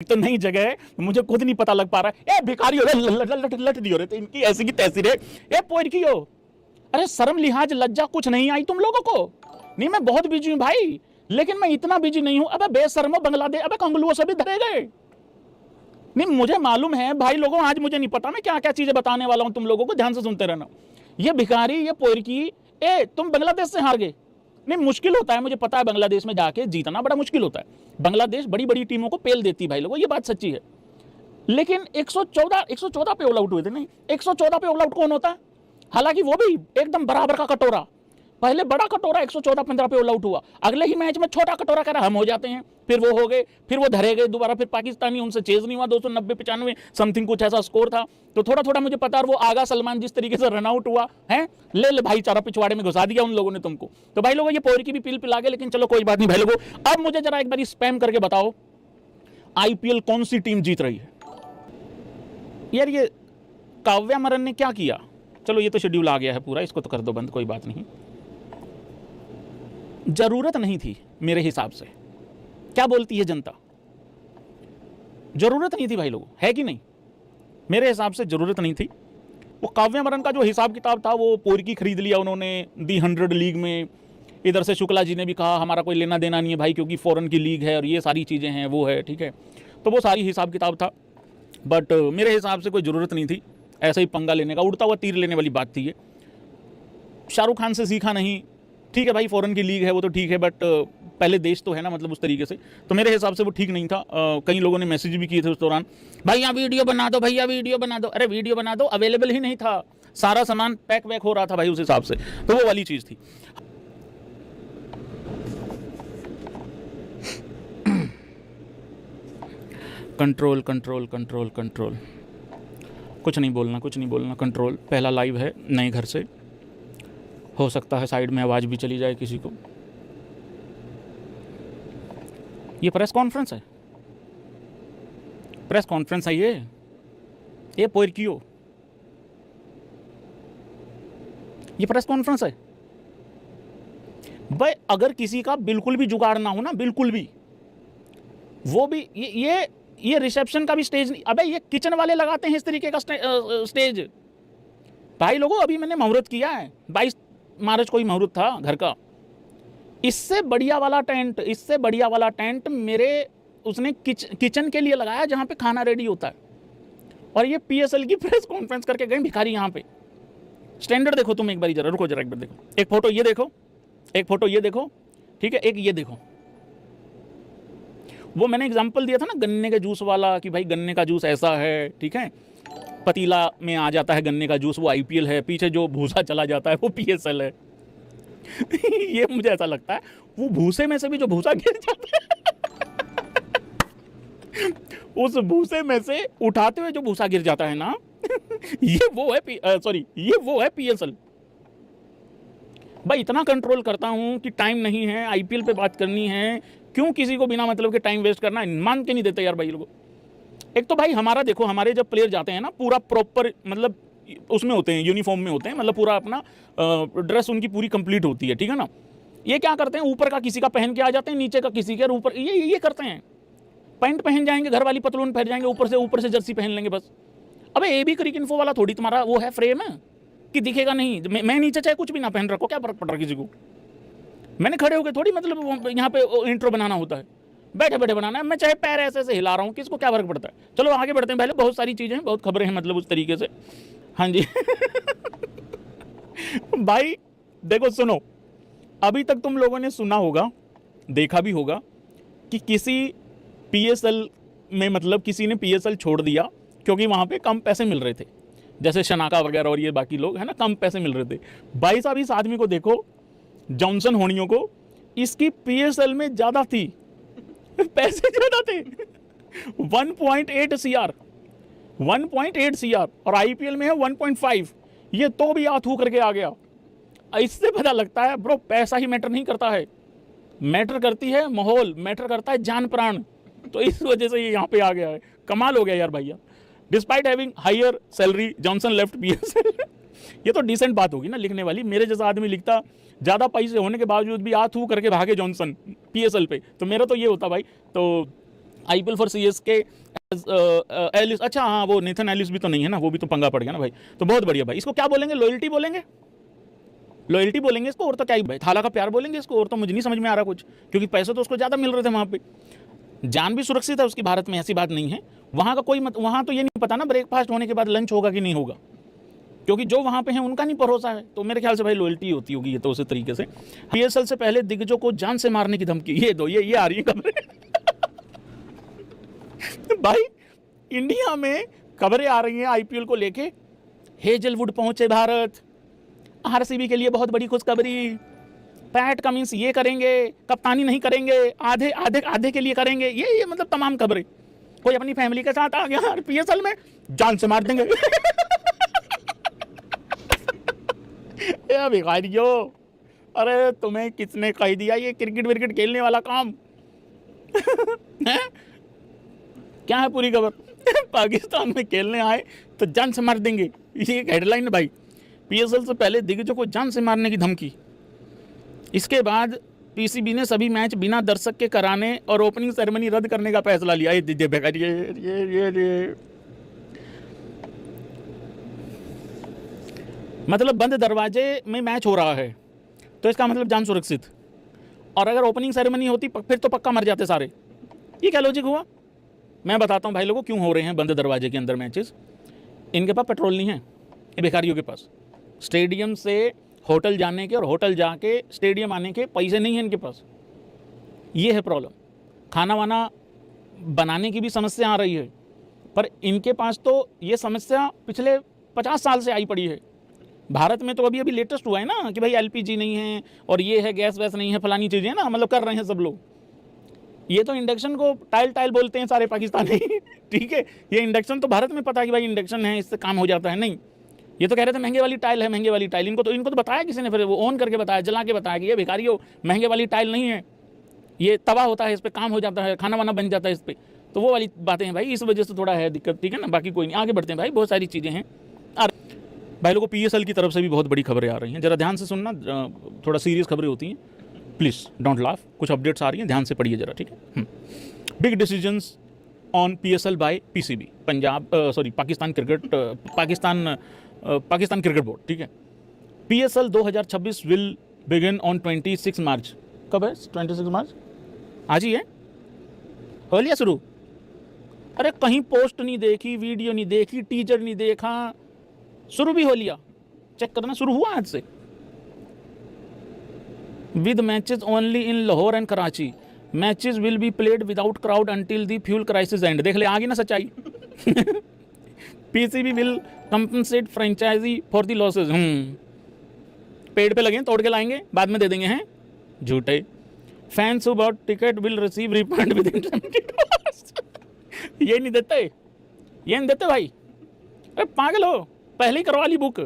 तो नई जगह है, मुझे खुद नहीं पता लग पा रहा है। ए भिखारी हो लट दियो रे, तो इनकी ऐसी की तैसी रे। ए पोर की हो, अरे शर्म लिहाज लज्जा कुछ नहीं आई तुम लोगों को? नहीं मैं बहुत बिजी हूं भाई, लेकिन मैं इतना बिजी नहीं हूं। अबे बेशर्मो बांग्लादेश, अबे कंगलुओं से भी धरे गए। नहीं मुझे मालूम है भाई लोगों, आज मुझे नहीं पता मैं क्या क्या चीजें बताने वाला हूं तुम लोगों को, ध्यान से सुनते रहना। ये भिखारी, ये पोरकी, ए तुम बांग्लादेश से हार गए। नहीं मुश्किल होता है, मुझे पता है बांग्लादेश में जाके जीतना बड़ा मुश्किल होता है। बांग्लादेश बड़ी बड़ी टीमों को पेल देती है भाई लोगों, ये बात सच्ची है। लेकिन 114 पे ऑल आउट हुए थे। नहीं 114 पे ऑल आउट कौन होता है? हालांकि वो भी एकदम बराबर का कटोरा। पहले बड़ा कटोरा 114-15 पे ऑल आउट हुआ, अगले ही मैच में छोटा कटोरा कह रहा हम हो जाते हैं, फिर वो हो गए, फिर वो धरे गए दोबारा, फिर पाकिस्तानी उनसे चेज नहीं हुआ। 290-95 समथिंग कुछ ऐसा स्कोर था। तो थोड़ा थोड़ा मुझे पता है। वो आगा सलमान जिस तरीके से रन आउट हुआ है, ले भाईचारा पिछवाड़े में घुसा दिया उन लोगों ने तुमको। तो भाई लोगों ये पोर की भी पील पिला गए, लेकिन चलो कोई बात नहीं भाई लोगों। अब मुझे जरा एक बार स्पैम करके बताओ, आईपीएल कौन सी टीम जीत रही है? यार ये काव्या मरन ने क्या किया? चलो ये तो शेड्यूल आ गया है पूरा, इसको तो कर दो बंद, कोई बात नहीं। जरूरत नहीं थी मेरे हिसाब से। क्या बोलती है जनता? जरूरत नहीं थी भाई लोगों, है कि नहीं? मेरे हिसाब से जरूरत नहीं थी। वो काव्या मरन का जो हिसाब किताब था, वो पोरकी खरीद लिया उन्होंने दी 100 लीग में। इधर से शुक्ला जी ने भी कहा हमारा कोई लेना देना नहीं है भाई, क्योंकि फॉरेन की लीग है और ये सारी चीज़ें हैं, वो है ठीक है। तो वो सारी हिसाब किताब था, बट मेरे हिसाब से कोई ज़रूरत नहीं थी ऐसा ही पंगा लेने का। उड़ता हुआ तीर लेने वाली बात थी ये। शाहरुख खान से सीखा नहीं, ठीक है भाई, फॉरेन की लीग है वो तो ठीक है, बट पहले देश तो है ना, मतलब उस तरीके से। तो मेरे हिसाब से वो ठीक नहीं था। कई लोगों ने मैसेज भी किए थे उस दौरान, भैया वीडियो बना दो, भैया वीडियो बना दो। अरे वीडियो बना दो, अवेलेबल ही नहीं था, सारा सामान पैक वैक हो रहा था भाई उस हिसाब से। तो वो वाली चीज़ थी। कंट्रोल कंट्रोल कंट्रोल कंट्रोल, कुछ नहीं बोलना, कुछ नहीं बोलना, कंट्रोल। पहला लाइव है नए घर से, हो सकता है साइड में आवाज़ भी चली जाए किसी को। ये प्रेस कॉन्फ्रेंस है, प्रेस कॉन्फ्रेंस है ये पोर क्यों? ये प्रेस कॉन्फ्रेंस है भाई। अगर किसी का बिल्कुल भी जुगाड़ ना हो ना, बिल्कुल भी, वो भी ये रिसेप्शन का भी स्टेज नहीं। अबे ये किचन वाले लगाते हैं इस तरीके का स्टेज भाई लोगों। अभी मैंने मुहूर्त किया है, 22 मार्च को ही मुहूर्त था घर का। इससे बढ़िया वाला टेंट, इससे बढ़िया वाला टेंट मेरे उसने किचन के लिए लगाया, जहां पे खाना रेडी होता है। और ये पीएसएल की प्रेस कॉन्फ्रेंस करके गए भिखारी। यहाँ पे स्टैंडर्ड देखो तुम एक बार, जरा रुको जरा एक बार देखो। एक फोटो ये देखो, एक फोटो ये देखो, ठीक है, एक ये देखो। वो मैंने एग्जाम्पल दिया था ना गन्ने के जूस वाला, कि भाई गन्ने का जूस ऐसा है, ठीक है, पतीला में आ जाता है गन्ने का जूस, वो आईपीएल है। पीछे जो भूसा चला जाता है वो पीएसएल है। ये मुझे ऐसा लगता है, वो भूसे में से भी जो भूसा गिर जाता है उस भूसे में से उठाते हुए जो भूसा गिर जाता है ना ये वो है सॉरी, ये वो है पीएसएल भाई। इतना कंट्रोल करता हूं कि टाइम नहीं है, आईपीएल पे बात करनी है, क्यों किसी को बिना मतलब के टाइम वेस्ट करना? मान के नहीं देते यार भाई लोगों। एक तो भाई हमारा देखो, हमारे जब प्लेयर जाते हैं ना, पूरा प्रॉपर मतलब उसमें होते हैं, यूनिफॉर्म में होते हैं, मतलब पूरा अपना ड्रेस उनकी पूरी कंप्लीट होती है, ठीक है ना। ये क्या करते हैं, ऊपर का किसी का पहन के आ जाते हैं, नीचे का किसी के, ऊपर ये करते हैं। पैंट पहन जाएंगे, घर वाली पतलून पहन जाएंगे, ऊपर से जर्सी पहन लेंगे बस। अबे एबी क्रिक इन्फो वाला थोड़ी तुम्हारा वो है फ्रेम है कि दिखेगा नहीं। मैं नीचे चाहे कुछ भी ना पहन रखो, क्या फर्क पड़ रहा किसी को? मैंने खड़े होकर थोड़ी मतलब यहाँ पे इंट्रो बनाना होता है, बैठे बैठे बनाना है। मैं चाहे पैर ऐसे ऐसे हिला रहा हूँ, किसको क्या फर्क पड़ता है? चलो आगे बढ़ते हैं। पहले बहुत सारी चीज़ें हैं, बहुत खबरें हैं मतलब उस तरीके से। हाँ जी भाई देखो सुनो, अभी तक तुम लोगों ने सुना होगा, देखा भी होगा कि किसी पीएसएल में मतलब किसी ने पीएसएल छोड़ दिया क्योंकि वहाँ पे कम पैसे मिल रहे थे, जैसे शनाका वगैरह और ये बाकी लोग है ना, कम पैसे मिल रहे थे। भाई साहब इस आदमी को देखो, जॉनसन होनियों को, इसकी पीएसएल में ज़्यादा थी, पैसे ज़्यादा थे 1.8 सीआर, 1.8 सीआर, और आईपीएल में है 1.5। ये तो भी हाथ करके आ गया। इससे पता लगता है ब्रो, पैसा ही मैटर नहीं करता है, मैटर करती है माहौल, मैटर करता है जान प्राण। तो इस वजह से ये यहाँ पे आ गया है। कमाल हो गया यार भैया। Despite having higher salary Johnson left PSL ये तो डिसेंट बात होगी ना लिखने वाली। मेरे जैसा आदमी लिखता, ज़्यादा पैसे होने के बावजूद भी हाथ करके भागे जॉनसन पीएसएल पे, तो मेरा तो ये होता भाई। तो आईपीएल फॉर सीएसके एलिस, अच्छा हाँ वो नेथन एलिस भी तो नहीं है ना, वो भी तो पंगा पड़ गया ना भाई। तो बहुत बढ़िया भाई, इसको क्या बोलेंगे, लॉयल्टी बोलेंगे, लॉयल्टी बोलेंगे इसको, और तो क्या ही भाई, थाला का प्यार बोलेंगे इसको, और तो मुझे नहीं समझ में आ रहा कुछ, क्योंकि पैसे तो उसको ज़्यादा मिल रहे थे वहाँ पे, जान भी सुरक्षित है उसकी भारत में, ऐसी बात नहीं है। वहाँ का कोई वहाँ तो ये नहीं पता ना ब्रेकफास्ट होने के बाद लंच होगा कि नहीं होगा, क्योंकि जो वहाँ पे हैं उनका नहीं भरोसा है। तो मेरे ख्याल से भाई लॉयल्टी होती होगी ये तो उसी तरीके से। पीएसएल से पहले दिग्गजों को जान से मारने की धमकी, ये दो ये आ रही है खबरें भाई इंडिया में खबरें आ रही हैं आईपीएल को लेके, हेजलवुड पहुंचे भारत, आरसीबी के लिए बहुत बड़ी खुशखबरी, पैट कमिंस ये करेंगे, कप्तानी नहीं करेंगे, आधे आधे आधे के लिए करेंगे, ये मतलब तमाम खबरें। कोई अपनी फैमिली के साथ आ गया पीएसएल में, जान से मार देंगे भिखारियो, अरे तुम्हें किसने कह दिया ये क्रिकेट विकेट खेलने वाला काम क्या है पूरी खबर पाकिस्तान में खेलने आए तो जान से मार देंगे, ये एक हेडलाइन है भाई। पीएसएल से पहले दिग्गजों को जान से मारने की धमकी। इसके बाद पीसीबी ने सभी मैच बिना दर्शक के कराने और ओपनिंग सेरेमनी रद्द करने का फैसला लिया। ये मतलब बंद दरवाजे में मैच हो रहा है तो इसका मतलब जान सुरक्षित, और अगर ओपनिंग सेरेमनी होती फिर तो पक्का मर जाते सारे। ये क्या लॉजिक हुआ? मैं बताता हूँ भाई लोगों क्यों हो रहे हैं बंद दरवाजे के अंदर मैचेस। इनके पास पेट्रोल नहीं है, ये भिखारियों के पास। स्टेडियम से होटल जाने के और होटल जाके स्टेडियम आने के पैसे नहीं है इनके पास, ये है प्रॉब्लम। खाना वाना बनाने की भी समस्या आ रही है, पर इनके पास तो ये समस्या पिछले 50 साल से आई पड़ी है। भारत में तो अभी अभी लेटेस्ट हुआ है ना कि भाई एलपीजी नहीं है और ये है, गैस वैस नहीं है, फलानी चीज़ें ना, मतलब कर रहे हैं सब लोग। ये तो इंडक्शन को टाइल बोलते हैं सारे पाकिस्तानी ठीक है, ये इंडक्शन तो भारत में पता है कि भाई इंडक्शन है, इससे काम हो जाता है। नहीं, ये तो कह रहे थे महंगे वाली टाइल है, महंगे वाली टाइल। इनको तो बताया किसी ने, फिर वो ऑन करके बताया, जला के बताया कि ये भिखारियों महंगे वाली टाइल नहीं है, ये तवा होता है, इस पर काम हो जाता है, खाना वाना बन जाता है इस पर। तो वो वाली बातें हैं भाई, इस वजह से थोड़ा है दिक्कत, ठीक है ना। बाकी कोई नहीं, आगे बढ़ते हैं भाई, बहुत सारी चीज़ें हैं। भाई लोगों, पीएसएल की तरफ से भी बहुत बड़ी खबरें आ रही हैं, जरा ध्यान से सुनना, थोड़ा सीरियस खबरें होती हैं, प्लीज़ डोंट लाफ। कुछ अपडेट्स आ रही हैं, ध्यान से पढ़िए जरा, ठीक है। Big decisions on PSL by PCB, Pakistan cricket board, ठीक है। PSL 2026 will begin on 26 March. कब है 26 मार्च? आज ही है, हो लिया शुरू? अरे कहीं पोस्ट नहीं देखी, वीडियो नहीं देखी, टीजर नहीं देखा, शुरू भी हो लिया। चेक करना, शुरू हुआ आज से, with matches only in Lahore and Karachi. Matches will be played without crowd until the fuel crisis end. देख ले, आगे ना सच्चाई PCB will compensate franchise for the losses. पेड़ पे लगे, तोड़ के लाएंगे, बाद में दे देंगे, हैं झूठे। Fans who bought ticket will receive refund with in 70 hours। ये नहीं देते, ये नहीं देते भाई, अरे पागल हो, पहले ही करवा ली बुक।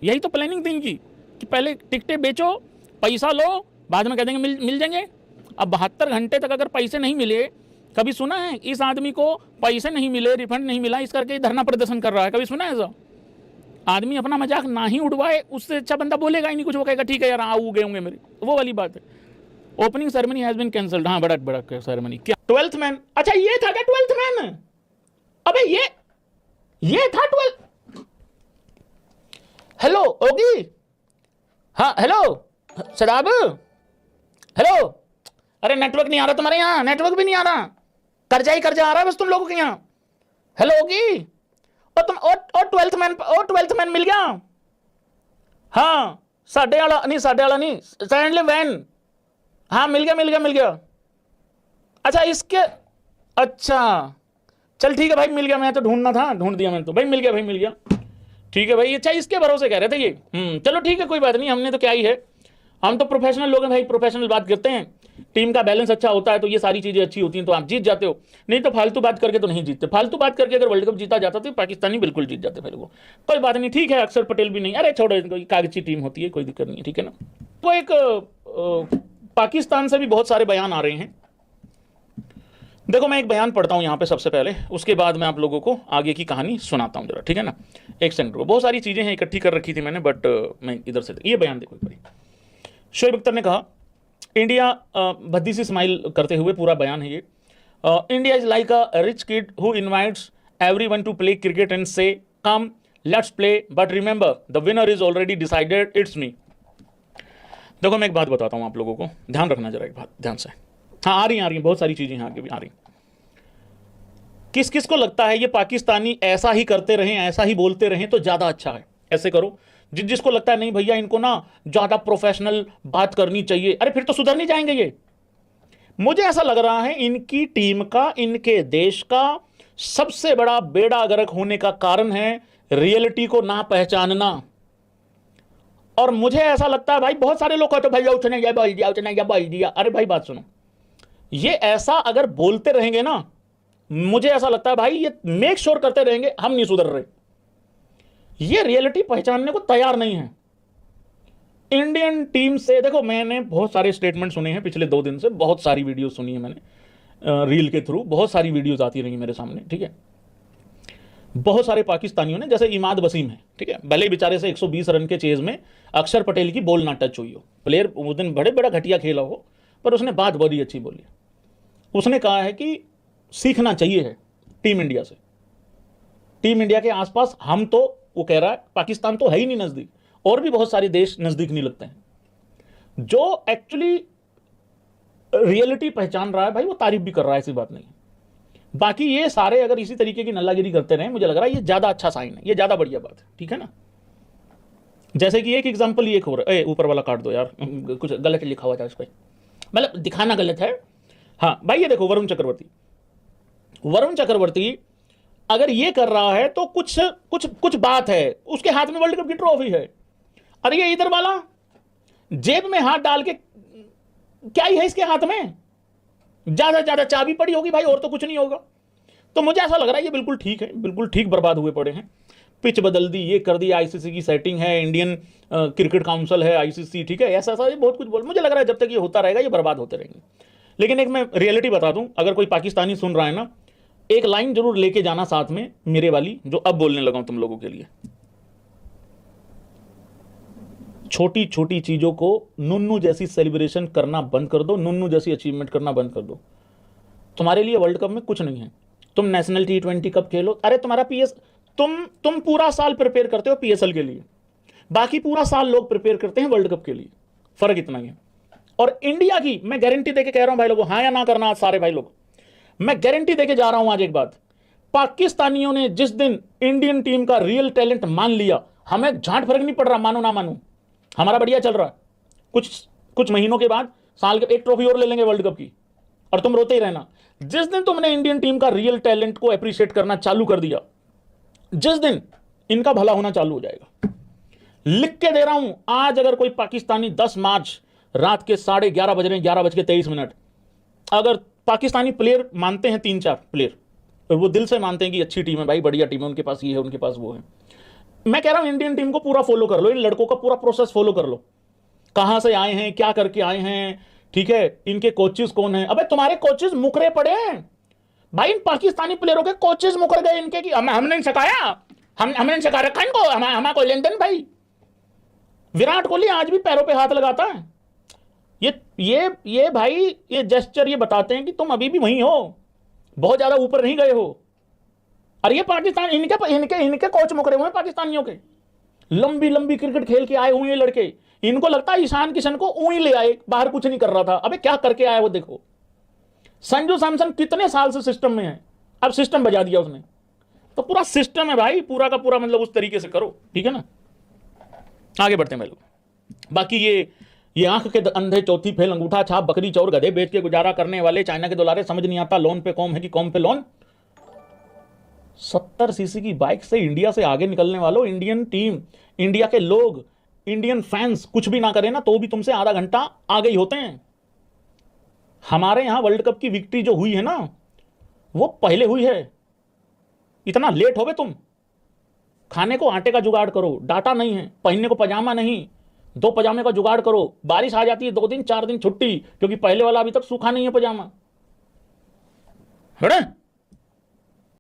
यही तो प्लानिंग थी इनकी कि पहले टिकटें बेचो, पैसा लो, बाद में कह देंगे मिल जाएंगे। अब 72 घंटे तक अगर पैसे नहीं मिले, कभी सुना है इस आदमी को पैसे नहीं मिले, रिफंड नहीं मिला, इस करके धरना प्रदर्शन कर रहा है? कभी सुना है ऐसा? आदमी अपना मजाक ना ही उड़वाए, उससे अच्छा बंदा बोलेगा ही नहीं कुछ, वो कहेगा ठीक है यार आ गए होंगे मेरे, वो वाली बात है। Opening ceremony has been cancelled. हाँ, बड़ा सेरेमनी क्या? 12th मैन, अच्छा ये था क्या 12th मैन? अबे ये था 12th। हेलो ओगी, हाँ हेलो शराब, हेलो। अरे नेटवर्क नहीं आ रहा तुम्हारे यहाँ, नेटवर्क भी नहीं आ रहा, कर्जा ही कर्जा आ रहा है बस तुम लोगों के यहाँ। हेलो ओगी, और तुम और 12th मैन मिल गया? हाँ, साढ़े वाला नहीं, सेकेंडली वैन, हाँ मिल गया। अच्छा इसके, अच्छा चल ठीक है भाई, मिल गया, मैं तो ढूंढना था, ढूंढ दिया मैंने तो भाई, मिल गया ठीक है भाई। अच्छा इसके भरोसे कह रहे थे ये, चलो ठीक है कोई बात नहीं, हमने तो क्या ही है, हम तो प्रोफेशनल लोग हैं भाई, प्रोफेशनल बात करते हैं। टीम का बैलेंस अच्छा होता है तो ये सारी चीजें अच्छी होती हैं तो आप जीत जाते हो, नहीं तो फालतू बात करके तो नहीं जीतते। फालतू बात करके अगर वर्ल्ड कप जीता जाता तो पाकिस्तानी बिल्कुल जीत जाते मेरे को। कोई बात नहीं, ठीक है, अक्षर पटेल भी नहीं, अरे छोड़ो, कोई कागजी टीम होती है, कोई दिक्कत नहीं है, ठीक है ना। तो एक पाकिस्तान से भी बहुत सारे बयान आ रहे हैं। देखो मैं एक बयान पढ़ता हूं यहां पे सबसे पहले, उसके बाद मैं आप लोगों को आगे की कहानी सुनाता हूं जरा, ठीक है ना। एक सेकंड को, बहुत सारी चीजें हैं इकट्ठी कर रखी थी मैंने, बट मैं इधर से, ये बयान देखो एक बारी। शोएब अख्तर ने कहा, इंडिया भद्दी सी स्माइल करते हुए, पूरा बयान है ये। India is like a rich kid who invites everyone to play cricket and says come let's play but remember the winner is already decided it's me. देखो मैं एक बात बताता हूं आप लोगों को, ध्यान रखना जरा एक बात ध्यान से। हाँ आ रही हैं बहुत सारी चीजें यहाँ आगे भी आ रही। किस किस को लगता है ये पाकिस्तानी ऐसा ही करते रहें, ऐसा ही बोलते रहें तो ज्यादा अच्छा है, ऐसे करो। जिसको लगता है नहीं भैया इनको ना ज्यादा प्रोफेशनल बात करनी चाहिए, अरे फिर तो सुधर नहीं जाएंगे ये। मुझे ऐसा लग रहा है इनकी टीम का, इनके देश का सबसे बड़ा बेड़ा गर्क होने का कारण है रियलिटी को ना पहचानना। और मुझे ऐसा लगता है भाई बहुत सारे लोग कहते भैया उसने ये बोल दिया, उसने ये बोल दिया। अरे भाई बात सुनो, ये ऐसा अगर बोलते रहेंगे ना, मुझे ऐसा लगता है भाई ये मेक श्योर करते रहेंगे हम नहीं सुधर रहे। ये रियलिटी पहचानने को तैयार नहीं है इंडियन टीम से। देखो मैंने बहुत सारे स्टेटमेंट सुने हैं पिछले 2 दिन से, बहुत सारी वीडियो सुनी है मैंने रील के थ्रू, बहुत सारी वीडियोस आती रही मेरे सामने, ठीक है। बहुत सारे पाकिस्तानियों ने, जैसे इमाद वसीम है, ठीक है, भले बेचारे से 120 रन के चेज में अक्षर पटेल की बॉल ना टच हुई हो, प्लेयर उस दिन बड़ा घटिया खेला हो, पर उसने बात बड़ी अच्छी बोली। उसने कहा है कि सीखना चाहिए है टीम इंडिया से, टीम इंडिया के आसपास हम तो, वो कह रहा है पाकिस्तान तो है ही नहीं नजदीक, और भी बहुत सारे देश नजदीक नहीं लगते हैं। जो एक्चुअली रियलिटी पहचान रहा है भाई वो तारीफ भी कर रहा है, ऐसी बात नहीं है। बाकी ये सारे अगर इसी तरीके की नल्लागिरी करते रहे, मुझे लग रहा है ये ज्यादा अच्छा साइन है, ये ज्यादा बढ़िया बात है, ठीक है ना। जैसे कि एक एग्जांपल ये हो रहा है, ऊपर वाला काट दो यार, कुछ गलत लिखा हुआ था इस पर, मतलब दिखाना गलत है। हाँ भाई ये देखो वरुण चक्रवर्ती अगर ये कर रहा है तो कुछ कुछ कुछ बात है, उसके हाथ में वर्ल्ड कप की ट्रॉफी है। अरे ये इधर वाला जेब में हाथ डाल के क्या ही है इसके हाथ में, ज्यादा ज्यादा चाबी पड़ी होगी भाई, और तो कुछ नहीं होगा। तो मुझे ऐसा लग रहा है ये बिल्कुल ठीक है, बिल्कुल ठीक बर्बाद हुए पड़े हैं। पिच बदल दी, ये कर दिया, आईसीसी की सेटिंग है, इंडियन क्रिकेट काउंसिल है, आईसीसी, ठीक है, ऐसा ऐसा ये बहुत कुछ बोल। मुझे लग रहा है जब तक ये होता रहेगा ये बर्बाद होते रहेंगे। लेकिन एक मैं रियलिटी बता दूं, अगर कोई पाकिस्तानी सुन रहा है ना, एक लाइन जरूर लेके जाना साथ में मेरे वाली, जो अब बोलने लगा हूं तुम लोगों के लिए। छोटी छोटी चीजों को नुन्नू जैसी सेलिब्रेशन करना बंद कर दो, नुन्नू जैसी अचीवमेंट करना बंद कर दो। तुम्हारे लिए वर्ल्ड कप में कुछ नहीं है, तुम नेशनल T20 कप खेलो, अरे तुम्हारा पीएस, तुम पूरा साल प्रिपेयर करते हो पीएसएल के लिए, बाकी पूरा साल लोग प्रिपेयर करते हैं वर्ल्ड कप के लिए, फर्क इतना ही है। और इंडिया की मैं गारंटी देके कह रहा हूं भाई लोगों, हाँ या ना करना आज सारे भाई लोग, मैं गारंटी देके जा रहा हूं आज एक बात, पाकिस्तानियों ने जिस दिन इंडियन टीम का रियल टैलेंट मान लिया, हमें झांट फर्क नहीं पड़ रहा, मानो ना मानो, हमारा बढ़िया चल रहा है। कुछ महीनों के बाद साल के एक ट्रॉफी और ले लेंगे वर्ल्ड कप की, और तुम रोते ही रहना। जिस दिन तुमने इंडियन टीम का रियल टैलेंट को अप्रिशिएट करना चालू कर दिया, जिस दिन इनका भला होना चालू हो जाएगा। लिख के दे रहा हूं, आज अगर कोई पाकिस्तानी 10 मार्च रात के 11:30 बज रहे हैं, 11:23, अगर पाकिस्तानी प्लेयर मानते हैं, 3-4 प्लेयर, वो दिल से मानते हैं कि अच्छी टीम है भाई, बढ़िया टीम है, उनके पास ये है, उनके पास वो है, मैं कह रहा हूं इंडियन टीम को पूरा फॉलो कर लो, इन लड़कों का पूरा प्रोसेस फॉलो कर लो, कहां से आए हैं, क्या करके आए हैं, ठीक है, इनके कोचेस कौन है। अबे तुम्हारे कोचेस मुकरे पड़े हैं भाई, इन पाकिस्तानी प्लेयरों के कोचेस मुकर गए इनके कि हमने सिखाया, हमने सिखा रखा इनको, हमारा कोई लेन देन भाई। विराट कोहली आज भी पैरों पे हाथ लगाता है। ये भाई ये जेस्चर ये बताते हैं कि तुम अभी भी वहीं हो, बहुत ज्यादा ऊपर नहीं गए हो। अरे ये पाकिस्तान, इनके कोच मुकरे हुए हैं पाकिस्तानियों के, लंबी लंबी क्रिकेट खेल के आए हुए हैं लड़के, इनको लगता है ईशान किशन को ऊई ले आए, बाहर कुछ नहीं कर रहा था, अबे क्या करके आया वो देखो। संजू सैमसन कितने साल से सिस्टम में है, अब सिस्टम बजा दिया उसने, तो पूरा सिस्टम है भाई, पूरा का पूरा, मतलब उस तरीके से करो, ठीक है ना। आगे बढ़ते हैं भाई लोग। बाकी ये आंख के अंधे चौथी फेल अंगूठा छाप बकरी चौर गधे बेच के गुजारा करने वाले चाइना के दुलारे, समझ नहीं आता लोन पे कॉम है कि कॉम पे लोन। 70 सीसी की बाइक से इंडिया से आगे निकलने वालों, इंडियन टीम, इंडिया के लोग, इंडियन फैंस कुछ भी ना करें ना तो भी तुमसे आधा घंटा आगे ही होते हैं। हमारे यहां वर्ल्ड कप की विक्ट्री जो हुई है ना, वो पहले हुई है, इतना लेट हो गए तुम। खाने को आटे का जुगाड़ करो, डाटा नहीं है, पहनने को पजामा नहीं, 2 पजामे का जुगाड़ करो, बारिश आ जाती है 2 दिन 4 दिन छुट्टी, क्योंकि पहले वाला अभी तक सूखा नहीं है पजामा, है ना।